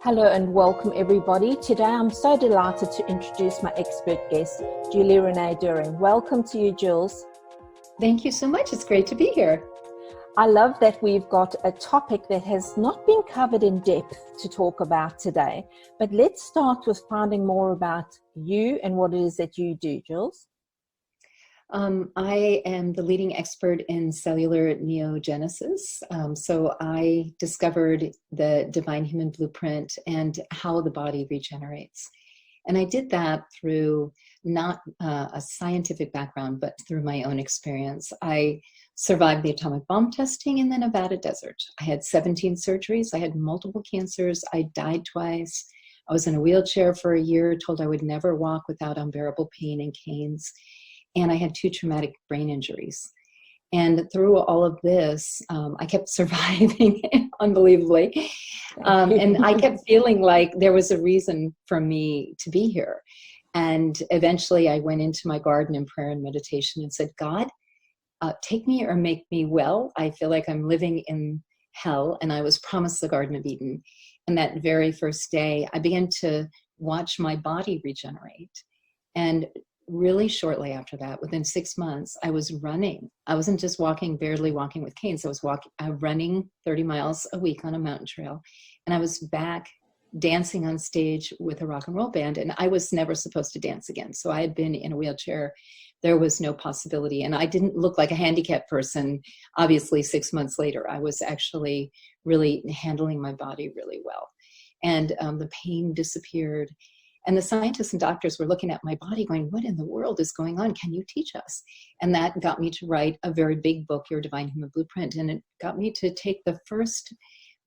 Hello and welcome everybody. Today I'm so delighted to introduce my expert guest, Julie Renee Doering. Welcome to you, Jules. Thank you so much. It's great to be here. I love that we've got a topic that has not been covered in depth to talk about today, but let's start with finding more about you and what it is that you do, Jules. I am the leading expert in cellular Neo-Genesis. So I discovered the divine human blueprint and how the body regenerates. And I did that through not a scientific background, but through my own experience. I survived the atomic bomb testing in the Nevada desert. I had 17 surgeries. I had multiple cancers. I died twice. I was in a wheelchair for a year, told I would never walk without unbearable pain and canes. And I had 2 traumatic brain injuries. And through all of this, I kept surviving unbelievably. And I kept feeling like there was a reason for me to be here. And eventually I went into my garden in prayer and meditation and said, God, take me or make me well. I feel like I'm living in hell. And I was promised the Garden of Eden. And that very first day, I began to watch my body regenerate. And really shortly after that, within 6 months, I was running. I wasn't just walking, barely walking with canes. I was running 30 miles a week on a mountain trail. And I was back dancing on stage with a rock and roll band. And I was never supposed to dance again. So I had been in a wheelchair. There was no possibility. And I didn't look like a handicapped person. Obviously, 6 months later, I was actually really handling my body really well. And the pain disappeared. And the scientists and doctors were looking at my body going, what in the world is going on? Can you teach us? And that got me to write a very big book, Your Divine Human Blueprint. And it got me to take the first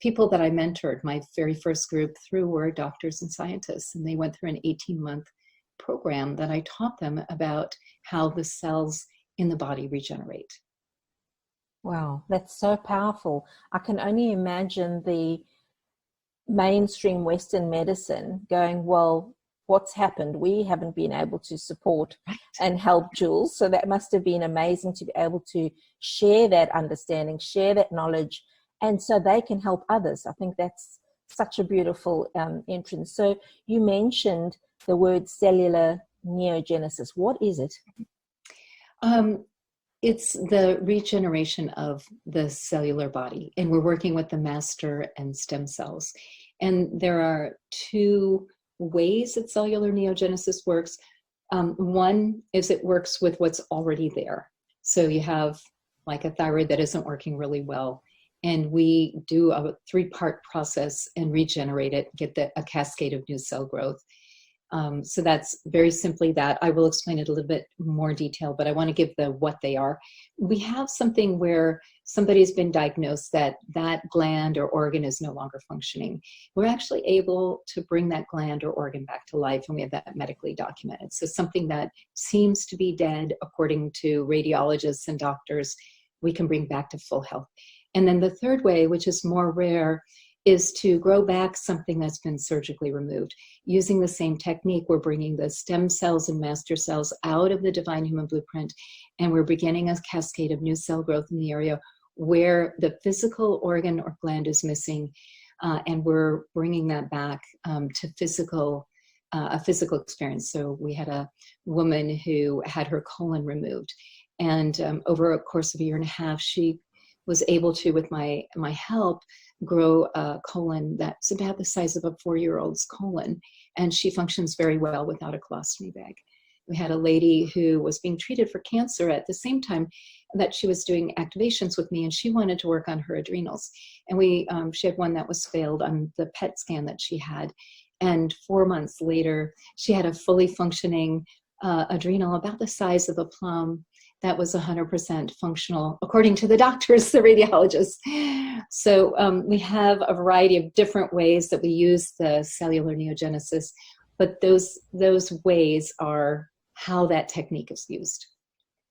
people that I mentored, my very first group through were doctors and scientists. And they went through an 18-month program that I taught them about how the cells in the body regenerate. Wow, that's so powerful. I can only imagine the mainstream Western medicine going, well, what's happened? We haven't been able to support and help Jules. So that must have been amazing to be able to share that understanding, share that knowledge, and so they can help others. I think that's such a beautiful entrance. So you mentioned the word cellular neogenesis. What is it? It's the regeneration of the cellular body, and we're working with the master and stem cells. And there are 2 ways that cellular neogenesis works. One is it works with what's already there. So you have like a thyroid that isn't working really well, and we do a 3-part process and regenerate it, get a cascade of new cell growth. So that's very simply that. I will explain it a little bit more detail, but I want to give the what they are. We have something where somebody's been diagnosed that gland or organ is no longer functioning. We're actually able to bring that gland or organ back to life, and we have that medically documented. So something that seems to be dead, according to radiologists and doctors, we can bring back to full health. And then the third way, which is more rare, is to grow back something that's been surgically removed. Using the same technique, we're bringing the stem cells and master cells out of the divine human blueprint, and we're beginning a cascade of new cell growth in the area where the physical organ or gland is missing, and we're bringing that back to a physical experience. So we had a woman who had her colon removed, and over a course of a year and a half, she was able to, with my help, grow a colon that's about the size of a 4-year-old's colon, and she functions very well without a colostomy bag. We had a lady who was being treated for cancer at the same time that she was doing activations with me, and she wanted to work on her adrenals. And she had one that was failed on the PET scan that she had, and 4 months later, she had a fully functioning adrenal about the size of a plum that was 100% functional, according to the doctors, the radiologists. So we have a variety of different ways that we use the cellular neogenesis, but those ways are how that technique is used.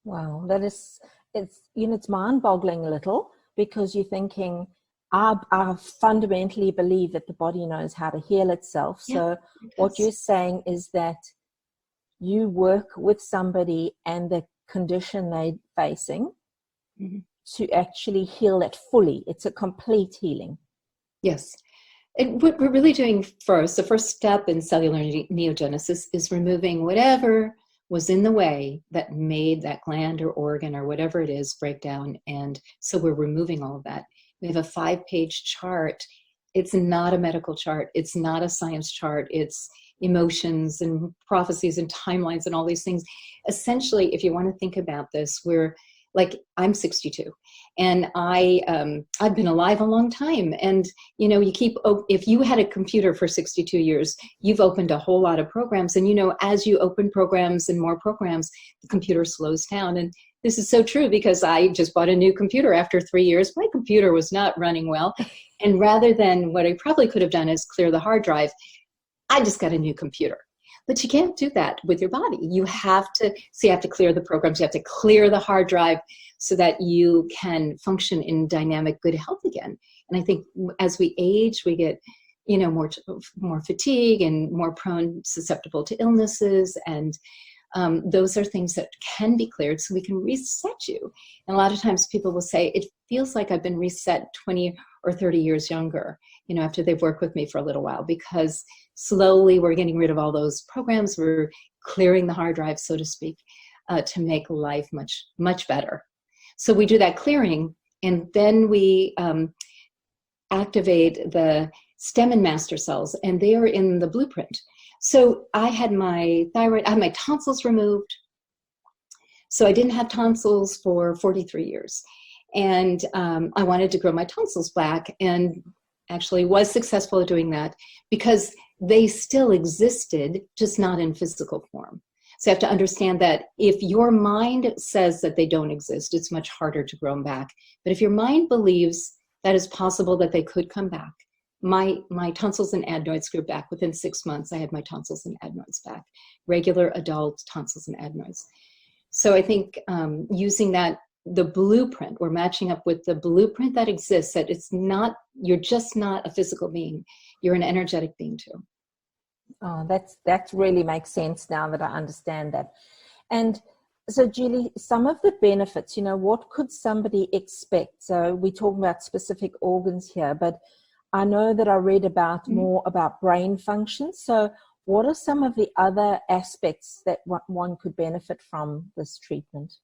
Wow, it's mind-boggling a little, because you're thinking, I fundamentally believe that the body knows how to heal itself. So what you're saying is that you work with somebody and the condition they're facing to actually heal it fully. It's a complete healing. Yes. And what we're really doing first, the first step in cellular neogenesis is removing whatever was in the way that made that gland or organ or whatever it is break down. And so we're removing all of that. We have a 5-page chart. It's not a medical chart. It's not a science chart. It's emotions and prophecies and timelines and all these things. Essentially, if you want to think about this, we're like, I'm 62 and I've been alive a long time. And, you know, if you had a computer for 62 years, you've opened a whole lot of programs. And, you know, as you open programs and more programs, the computer slows down. And this is so true because I just bought a new computer after 3 years. My computer was not running well. And rather than what I probably could have done is clear the hard drive, I just got a new computer. But you can't do that with your body. You have to clear the programs. You have to clear the hard drive so that you can function in dynamic, good health again. And I think as we age, we get, you know, more fatigue and more susceptible to illnesses. And those are things that can be cleared so we can reset you. And a lot of times people will say, it feels like I've been reset 20 or 30 years younger, you know, after they've worked with me for a little while, because slowly we're getting rid of all those programs. We're clearing the hard drive, so to speak, to make life much, much better. So we do that clearing, and then we activate the stem and master cells, and they are in the blueprint. So I had my tonsils removed. So I didn't have tonsils for 43 years. And I wanted to grow my tonsils back, and actually was successful at doing that because they still existed, just not in physical form. So you have to understand that if your mind says that they don't exist, it's much harder to grow them back. But if your mind believes that it's possible that they could come back, my tonsils and adenoids grew back within 6 months. I had my tonsils and adenoids back, regular adult tonsils and adenoids. So I think using the blueprint, we're matching up with the blueprint that exists, that you're just not a physical being, you're an energetic being too. Oh, that really makes sense now that I understand that. And so, Julie, some of the benefits, you know, what could somebody expect? So we're talking about specific organs here, but I know that I read about more about brain function. So what are some of the other aspects that one could benefit from this treatment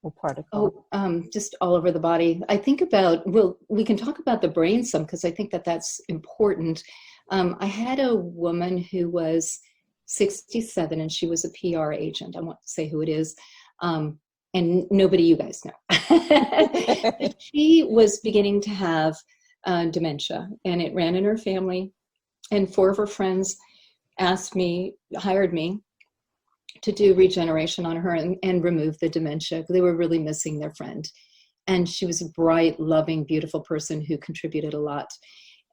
or protocol? Just all over the body. I think we can talk about the brain some, because I think that that's important. I had a woman who was 67 and she was a PR agent. I won't say who it is. And nobody you guys know. She was beginning to have dementia, and it ran in her family. And 4 of her friends hired me to do regeneration on her and remove the dementia. They were really missing their friend. And she was a bright, loving, beautiful person who contributed a lot.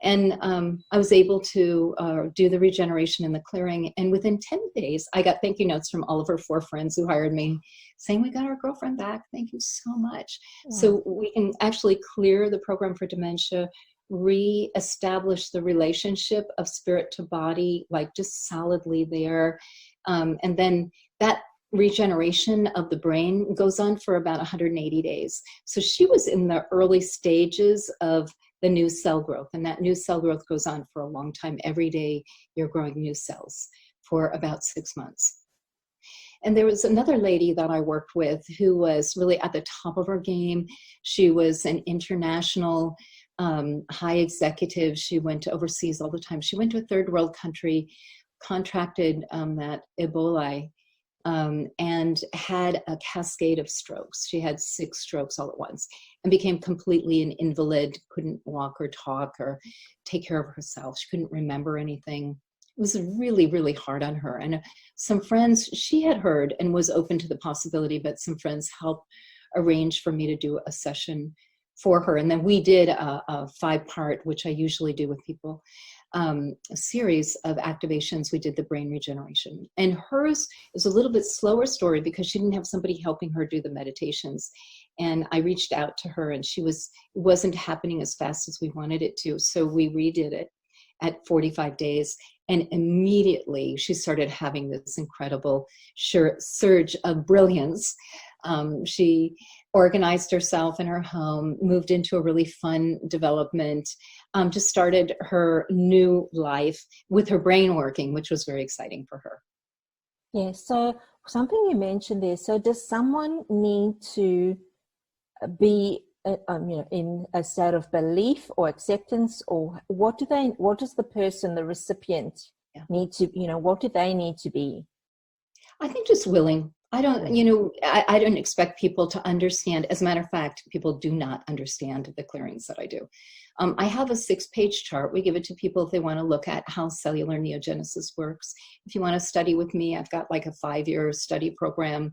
And I was able to do the regeneration and the clearing. And within 10 days, I got thank you notes from all of her 4 friends who hired me saying, we got our girlfriend back. Thank you so much. Wow. So we can actually clear the program for dementia, re-establish the relationship of spirit to body, like just solidly there. And then that regeneration of the brain goes on for about 180 days. So she was in the early stages of the new cell growth, and that new cell growth goes on for a long time. Every day you're growing new cells for about 6 months. And there was another lady that I worked with who was really at the top of her game. She was an international high executive. She went overseas all the time. She went to a third world country, contracted that Ebola, and had a cascade of strokes. She had 6 strokes all at once and became completely an invalid, couldn't walk or talk or take care of herself. She couldn't remember anything. It was really, really hard on her. And some friends, she had heard and was open to the possibility, but some friends helped arrange for me to do a session for her. And then we did a 5-part, which I usually do with people, a series of activations. We did the brain regeneration. And hers is a little bit slower story because she didn't have somebody helping her do the meditations. And I reached out to her, and it wasn't happening as fast as we wanted it to. So we redid it at 45 days. And immediately she started having this incredible surge of brilliance. She organized herself in her home, moved into a really fun development, just started her new life with her brain working, which was very exciting for her. Yeah, so something you mentioned there, so does someone need to be in a state of belief or acceptance, or what does the person, the recipient, need to, what do they need to be? I think just willing. I don't expect people to understand. As a matter of fact, people do not understand the clearings that I do. I have a 6-page chart. We give it to people if they want to look at how Cellular Neo-Genesis works. If you want to study with me, I've got like a 5-year study program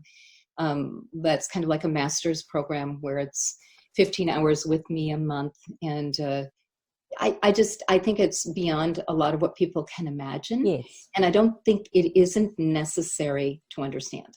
that's kind of like a master's program where it's 15 hours with me a month. And I think it's beyond a lot of what people can imagine. Yes. And I don't think it isn't necessary to understand.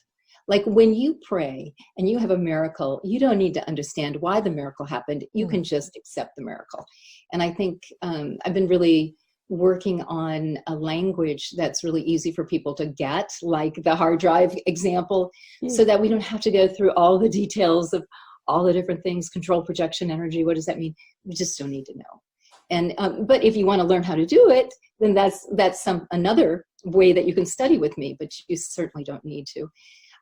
Like when you pray and you have a miracle, you don't need to understand why the miracle happened. You can just accept the miracle. And I think I've been really working on a language that's really easy for people to get, like the hard drive example, so that we don't have to go through all the details of all the different things, control, projection, energy. What does that mean? We just don't need to know. And but if you want to learn how to do it, then that's another way that you can study with me, but you certainly don't need to.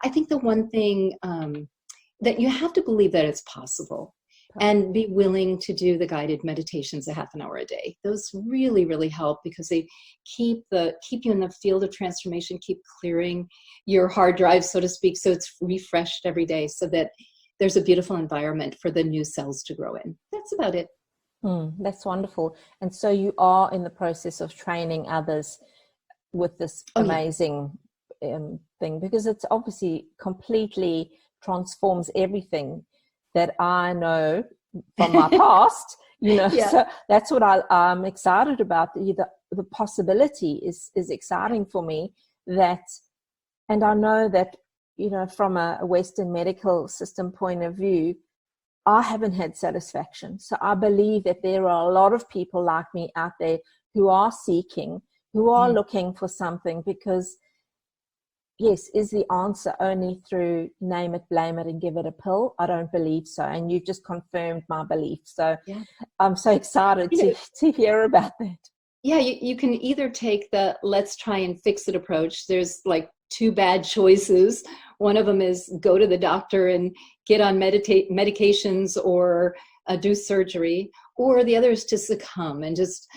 I think the one thing that you have to believe that it's possible and be willing to do the guided meditations a half an hour a day. Those really, really help because they keep you in the field of transformation, keep clearing your hard drive, so to speak, so it's refreshed every day so that there's a beautiful environment for the new cells to grow in. That's about it. That's wonderful. And so you are in the process of training others with this amazing thing, because it's obviously completely transforms everything that I know from my past, so that's what I'm excited about. The possibility is exciting for me, and I know that, from a Western medical system point of view, I haven't had satisfaction. So I believe that there are a lot of people like me out there who are seeking, who are looking for something, because yes, is the answer only through name it, blame it, and give it a pill? I don't believe so. And you've just confirmed my belief. So I'm so excited to hear about that. Yeah, you can either take the let's try and fix it approach. There's like 2 bad choices. One of them is go to the doctor and get on medications or do surgery. Or the other is to succumb and just,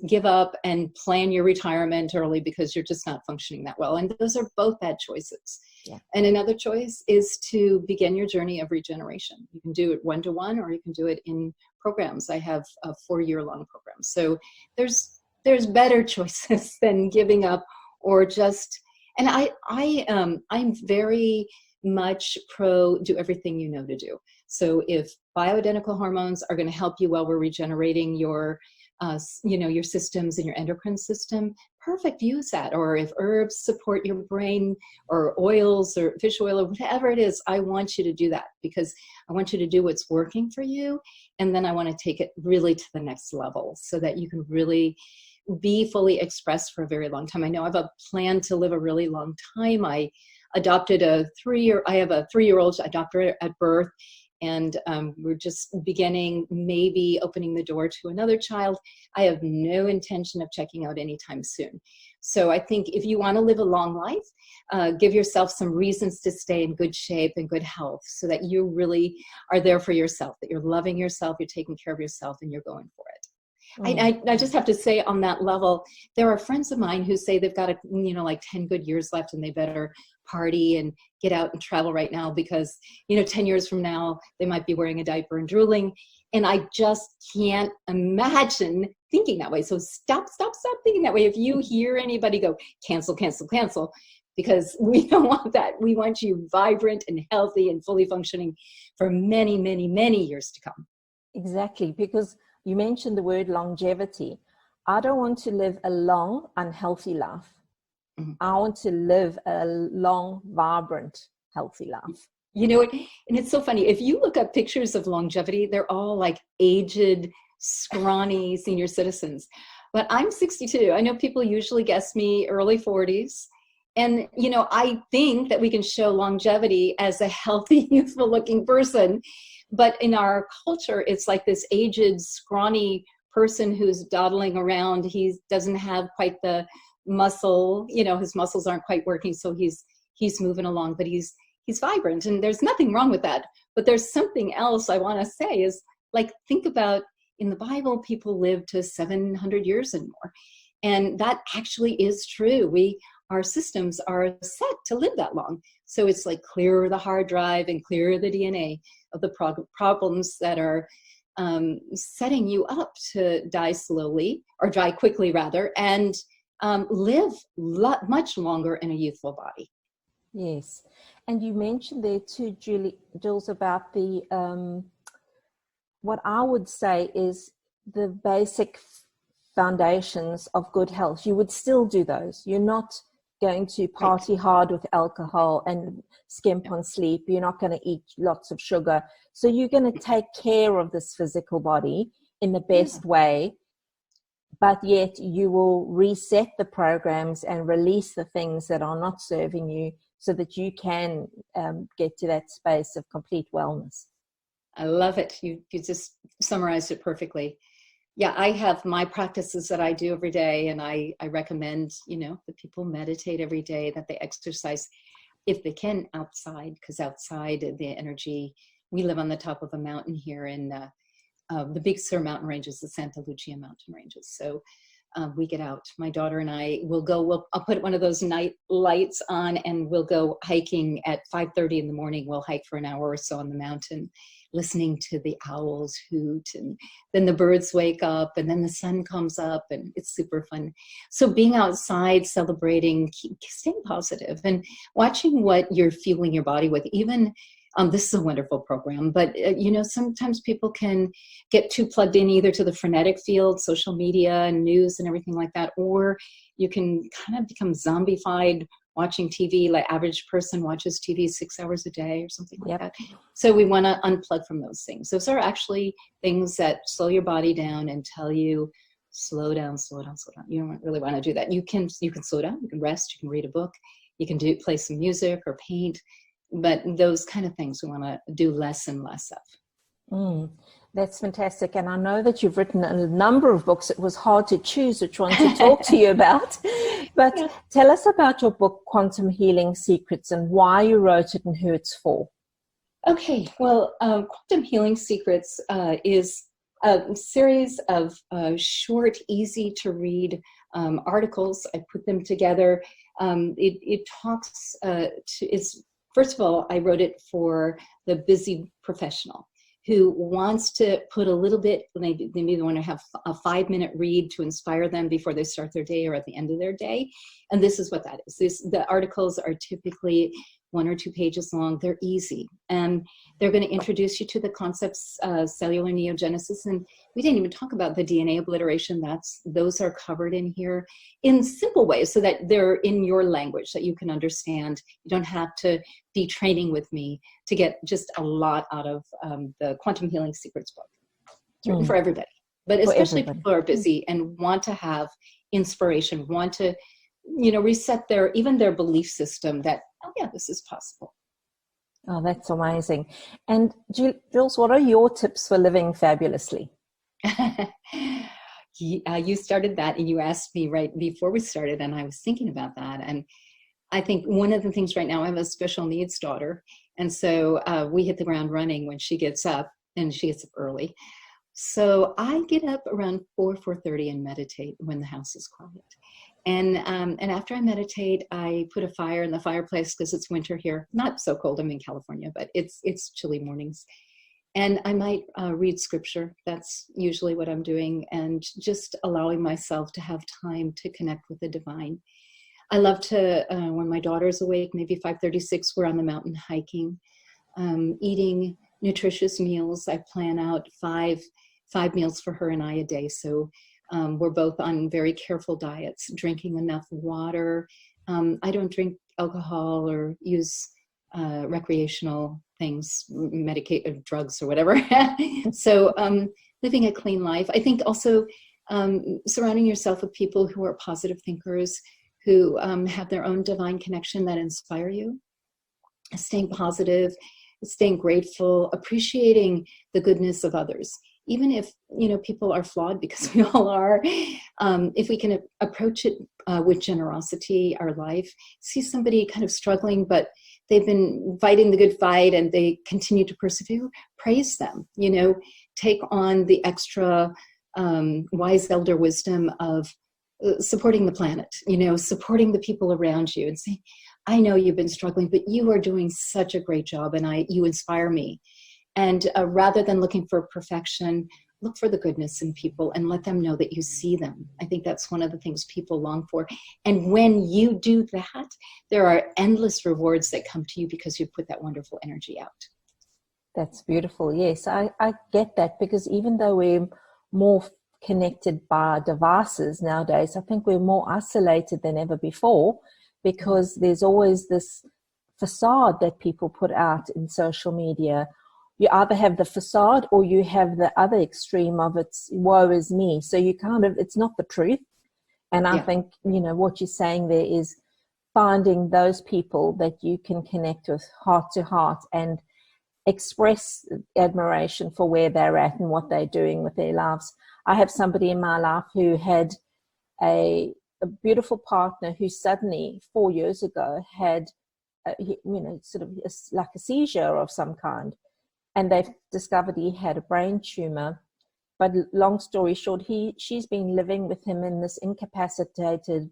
give up and plan your retirement early because you're just not functioning that well. And those are both bad choices. Yeah. And another choice is to begin your journey of regeneration. You can do it 1-to-1 or you can do it in programs. I have a 4-year-long program. So there's better choices than giving up or just, and I'm very much pro do everything you know to do. So if bioidentical hormones are going to help you while we're regenerating your systems and your endocrine system, perfect, use that. Or if herbs support your brain or oils or fish oil or whatever it is, I want you to do that because I want you to do what's working for you. And then I want to take it really to the next level so that you can really be fully expressed for a very long time. I know I have a plan to live a really long time. I adopted I have a 3-year-old, I adopted her at birth. And we're just beginning, maybe opening the door to another child. I have no intention of checking out anytime soon. So I think if you want to live a long life, give yourself some reasons to stay in good shape and good health so that you really are there for yourself, that you're loving yourself, you're taking care of yourself, and you're going for it. I just have to say on that level, there are friends of mine who say they've got 10 good years left and they better party and get out and travel right now because 10 years from now they might be wearing a diaper and drooling, and I just can't imagine thinking that way. So stop thinking that way. If you hear anybody go cancel, because we don't want that. We want you vibrant and healthy and fully functioning for many, many, many years to come. Exactly, because you mentioned the word longevity. I don't want to live a long, unhealthy life. I want to live a long, vibrant, healthy life. And it's so funny. If you look up pictures of longevity, they're all like aged, scrawny senior citizens. But I'm 62. I know people usually guess me early 40s. And, I think that we can show longevity as a healthy, youthful looking person. But in our culture, it's like this aged, scrawny person who's dawdling around. He doesn't have quite the muscle, his muscles aren't quite working. So he's moving along, but he's vibrant, and there's nothing wrong with that. But there's something else I want to say is, like, think about in the Bible, people live to 700 years and more. And that actually is true. Our systems are set to live that long. So it's like clear the hard drive and clear the DNA of the problems that are setting you up to die slowly, or die quickly rather, and live much longer in a youthful body. Yes. And you mentioned there too, Jules, about the, what I would say is the basic foundations of good health. You would still do those. You're not going to party hard with alcohol and skimp on sleep. You're not going to eat lots of sugar. So you're going to take care of this physical body in the best way, but yet you will reset the programs and release the things that are not serving you, so that you can get to that space of complete wellness. I love it. You just summarized it perfectly. Yeah, I have my practices that I do every day, and I recommend, that people meditate every day, that they exercise if they can outside, because outside the energy, we live on the top of a mountain here in the Big Sur mountain ranges, the Santa Lucia mountain ranges. So we get out. My daughter and I will go, I'll put one of those night lights on, and we'll go hiking at 5:30 in the morning. We'll hike for an hour or so on the mountain, listening to the owls hoot, and then the birds wake up, and then the sun comes up, and it's super fun. So being outside, celebrating, staying positive, and watching what you're fueling your body with. Even this is a wonderful program, but sometimes people can get too plugged in either to the frenetic field, social media and news and everything like that, or you can kind of become zombified watching TV, like average person watches TV 6 hours a day or something like that. So we want to unplug from those things. Those are actually things that slow your body down and tell you, slow down, slow down, slow down. You don't really want to do that. You can slow down, you can rest, you can read a book, you can play some music or paint, but those kind of things we want to do less and less of. That's fantastic. And I know that you've written a number of books. It was hard to choose which one to talk to you about. But tell us about your book, Quantum Healing Secrets, and why you wrote it and who it's for. Okay. Well, Quantum Healing Secrets is a series of short, easy to read articles. I put them together. It talks first of all, I wrote it for the busy professional who wants to put a little bit, maybe they want to have a 5-minute read to inspire them before they start their day or at the end of their day. And this is what that is. The articles are typically 1 or 2 pages long. They're easy. And they're going to introduce you to the concepts, Cellular Neo-Genesis. And we didn't even talk about the DNA obliteration. Those are covered in here in simple ways so that they're in your language that you can understand. You don't have to be training with me to get just a lot out of the Quantum Healing Secrets book. It's written for everybody, but especially people who are busy and want to have inspiration, want to reset their belief system that, oh yeah, this is possible. Oh, that's amazing. And Jules, what are your tips for living fabulously? You started that and you asked me right before we started, and I was thinking about that. And I think one of the things right now, I have a special needs daughter. And so we hit the ground running when she gets up, and she gets up early. So I get up around 4:30 and meditate when the house is quiet. And after I meditate, I put a fire in the fireplace because it's winter here. Not so cold. I'm in California, but it's chilly mornings. And I might read scripture. That's usually what I'm doing, and just allowing myself to have time to connect with the divine. I love to, when my daughter's awake, maybe 5:36, we're on the mountain hiking, eating nutritious meals. I plan out five meals for her and I a day. So we're both on very careful diets, drinking enough water. I don't drink alcohol or use recreational things, drugs or whatever. So living a clean life. I think also surrounding yourself with people who are positive thinkers, who have their own divine connection that inspire you. Staying positive, staying grateful, appreciating the goodness of others. Even if, people are flawed, because we all are, if we can approach it with generosity, our life, see somebody kind of struggling, but they've been fighting the good fight and they continue to persevere, praise them, take on the extra wise elder wisdom of supporting the planet, supporting the people around you and saying, I know you've been struggling, but you are doing such a great job and you inspire me. And rather than looking for perfection, look for the goodness in people and let them know that you see them. I think that's one of the things people long for. And when you do that, there are endless rewards that come to you because you put that wonderful energy out. That's beautiful. Yes, I get that, because even though we're more connected by devices nowadays, I think we're more isolated than ever before, because there's always this facade that people put out in social media. You either have the facade or you have the other extreme of it's woe is me. So you it's not the truth. And I think, what you're saying there is finding those people that you can connect with heart to heart and express admiration for where they're at and what they're doing with their lives. I have somebody in my life who had a beautiful partner who suddenly 4 years ago had, like a seizure of some kind. And they've discovered he had a brain tumor. But long story short, she's been living with him in this incapacitated,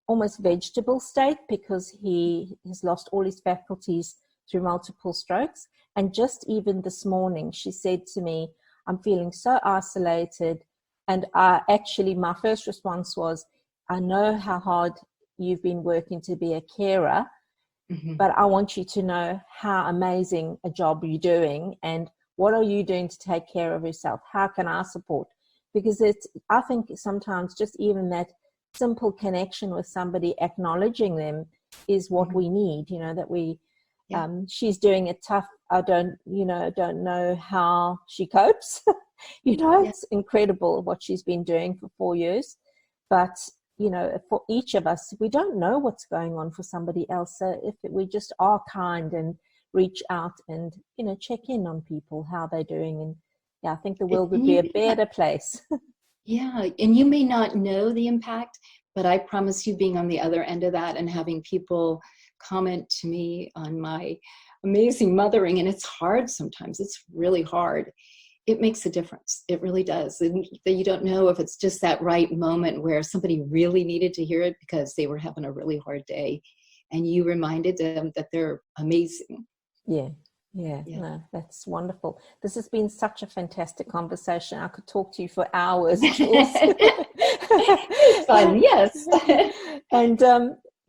almost vegetable state, because he has lost all his faculties through multiple strokes. And just even this morning, she said to me, I'm feeling so isolated. And my first response was, I know how hard you've been working to be a carer, but I want you to know how amazing a job you're doing and what are you doing to take care of yourself? How can I support? Because I think sometimes just even that simple connection with somebody, acknowledging them, is what we need, that we, she's doing it tough. I don't know how she copes. It's incredible what she's been doing for 4 years, but for each of us, we don't know what's going on for somebody else. So if we just are kind and reach out and, check in on people, how they're doing. And I think the world would be a better place. Yeah. And you may not know the impact, but I promise you, being on the other end of that and having people comment to me on my amazing mothering, and it's hard sometimes, it's really hard. It makes a difference. It really does. And you don't know if it's just that right moment where somebody really needed to hear it because they were having a really hard day and you reminded them that they're amazing. Yeah. No, that's wonderful. This has been such a fantastic conversation. I could talk to you for hours, Jules. Fun, yes. And,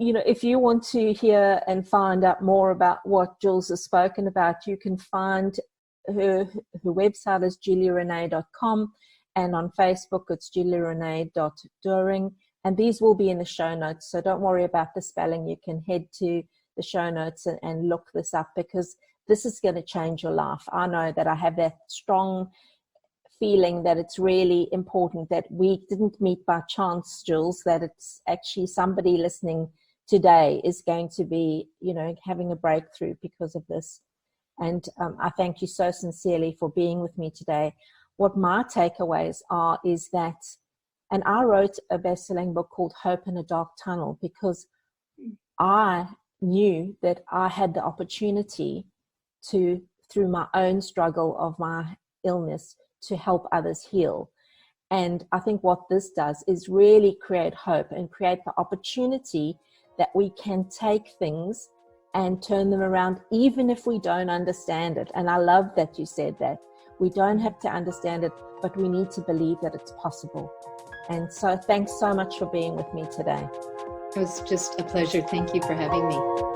if you want to hear and find out more about what Jules has spoken about, you can find her website is julierenee.com, and on Facebook it's julierenee.doering, and these will be in the show notes, so don't worry about the spelling. You can head to the show notes and look this up, because this is going to change your life. I know that I have that strong feeling that it's really important that we didn't meet by chance, Jules, that it's actually somebody listening today is going to be, having a breakthrough because of this. And I thank you so sincerely for being with me today. What my takeaways is that, and I wrote a best-selling book called Hope in a Dark Tunnel because I knew that I had the opportunity to, through my own struggle of my illness, to help others heal. And I think what this does is really create hope and create the opportunity that we can take things and turn them around, even if we don't understand it. And I love that you said that. We don't have to understand it, but we need to believe that it's possible. And so thanks so much for being with me today. It was just a pleasure. Thank you for having me.